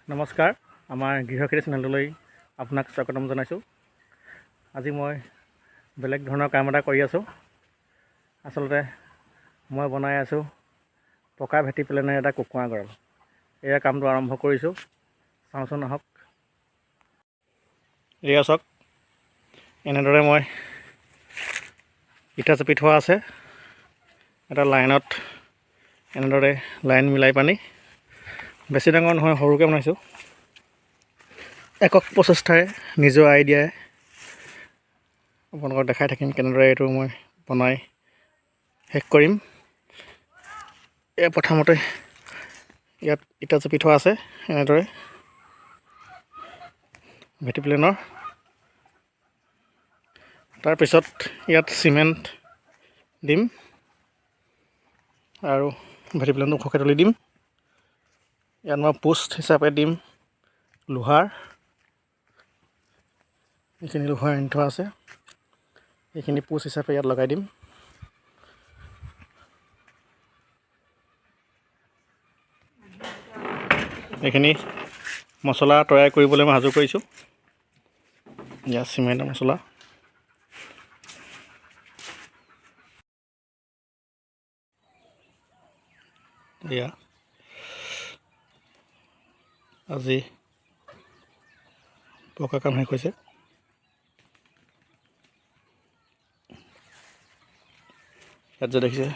নমস্কাৰ, আমাৰ গৃহকৃষি চেনেললৈ আপোনাক স্বাগতম জনাইছোঁ। আজি মই বেলেগ ধৰণৰ কাম এটা কৰি আছোঁ। আচলতে মই বনাই আছোঁ পকা ভেটি প্লেনেৰে এটা কুকুৰা গঁৰাল। এয়া কামটো আৰম্ভ কৰিছোঁ। চাওঁচোন আহক। এয়া চাওক, এনেদৰে মই ইটা চাপি থোৱা আছে। এটা লাইনত এনেদৰে লাইন মিলাই পানি বেছি ডাঙৰ নহয়, সৰুকৈ বনাইছোঁ। একক প্ৰচেষ্টাৰে নিজৰ আইডিয়াই আপোনালোকক দেখাই থাকিম কেনেদৰে এইটো মই বনাই শেষ কৰিম। প্ৰথমতে ইয়াত ইটা চাপি থোৱা আছে এনেদৰে ভেটি প্লেনৰ। তাৰপিছত ইয়াত চিমেণ্ট দিম আৰু ভেটি প্লেনটো ওখকৈ তুলি দিম। ইয়াত মই পোষ্ট হিচাপে দিম লোহাৰ। এইখিনি লোহাৰ আনি থোৱা আছে, এইখিনি পোষ্ট হিচাপে ইয়াত লগাই দিম। এইখিনি মছলা তৈয়াৰ কৰিবলৈ মই সাজু কৰিছোঁ। ইয়াত চিমেণ্টৰ মছলা, এয়া আজি পকা কাম শেষ হৈছে। ইয়াত যে দেখিছে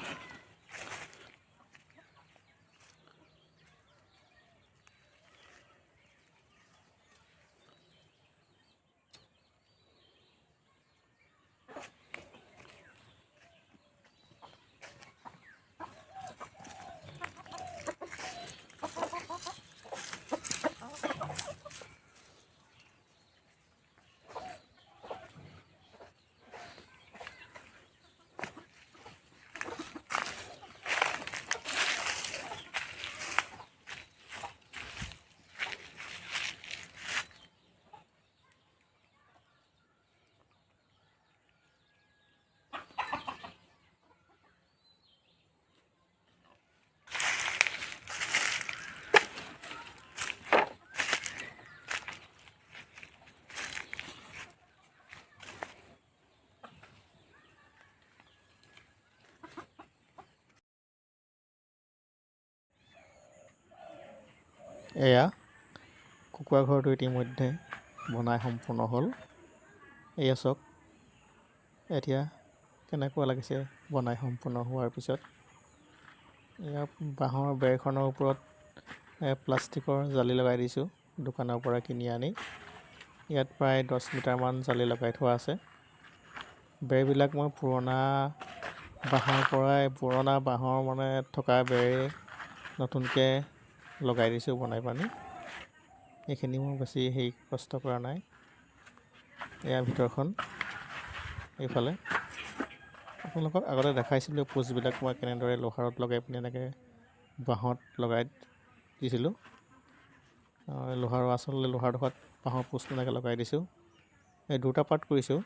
এয়া কুকুৰা ঘৰটো ইতিমধ্যে বনাই সম্পূৰ্ণ হ'ল। এয়া চাওক এতিয়া কেনেকুৱা লাগিছে বনাই সম্পূৰ্ণ হোৱাৰ পিছত। এয়া বাঁহৰ বেৰখনৰ ওপৰত প্লাষ্টিকৰ জালি লগাই দিছোঁ, দোকানৰ পৰা কিনি আনি। ইয়াত প্ৰায় 10 মিটাৰমান জালি লগাই থোৱা আছে। বেৰবিলাক মই পুৰণা বাঁহৰ মানে থকা বেৰেই নতুনকৈ লগাই দিছোঁ বনাই পানি। এইখিনি মোৰ বেছি কষ্ট কৰা নাই। এয়া ভিতৰখন। এইফালে আপোনালোকক আগতে দেখাইছিলোঁ পোষ্টবিলাক মই কেনেদৰে লোহাৰত লগাই পিনি এনেকৈ বাঁহত লগাই দিছিলোঁ। আচলতে লোহাৰ ডোখৰত বাঁহৰ পোষ্ট এনেকৈ লগাই দিছোঁ। এই দুটা পাৰ্ট কৰিছোঁ।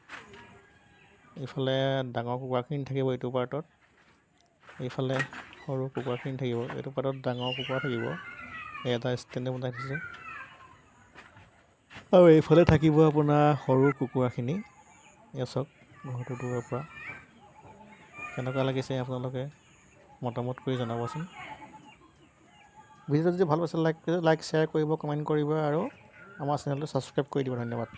এইফালে ডাঙৰ কুকুৰাখিনি থাকিব এইটো পাৰ্টত, এইফালে সৰু কুকুৰাখিনি থাকিব এইটো পাৰ্টত। ডাঙৰ কুকুৰা থাকিব, এটা ষ্টেণ্ডে বনাই দিছোঁ। আৰু এইফালে থাকিব আপোনাৰ সৰু কুকুৰাখিনি। এয়া চাওক ঘৰটো দূৰৰ পৰা কেনেকুৱা লাগিছে আপোনালোকে মতামত কৰি জনাবচোন। ভিডিঅ'টো যদি ভাল পাইছে লাইক শ্বেয়াৰ কৰিব, কমেণ্ট কৰিব আৰু আমাৰ চেনেলটো ছাবস্ক্ৰাইব কৰি দিব। ধন্যবাদ।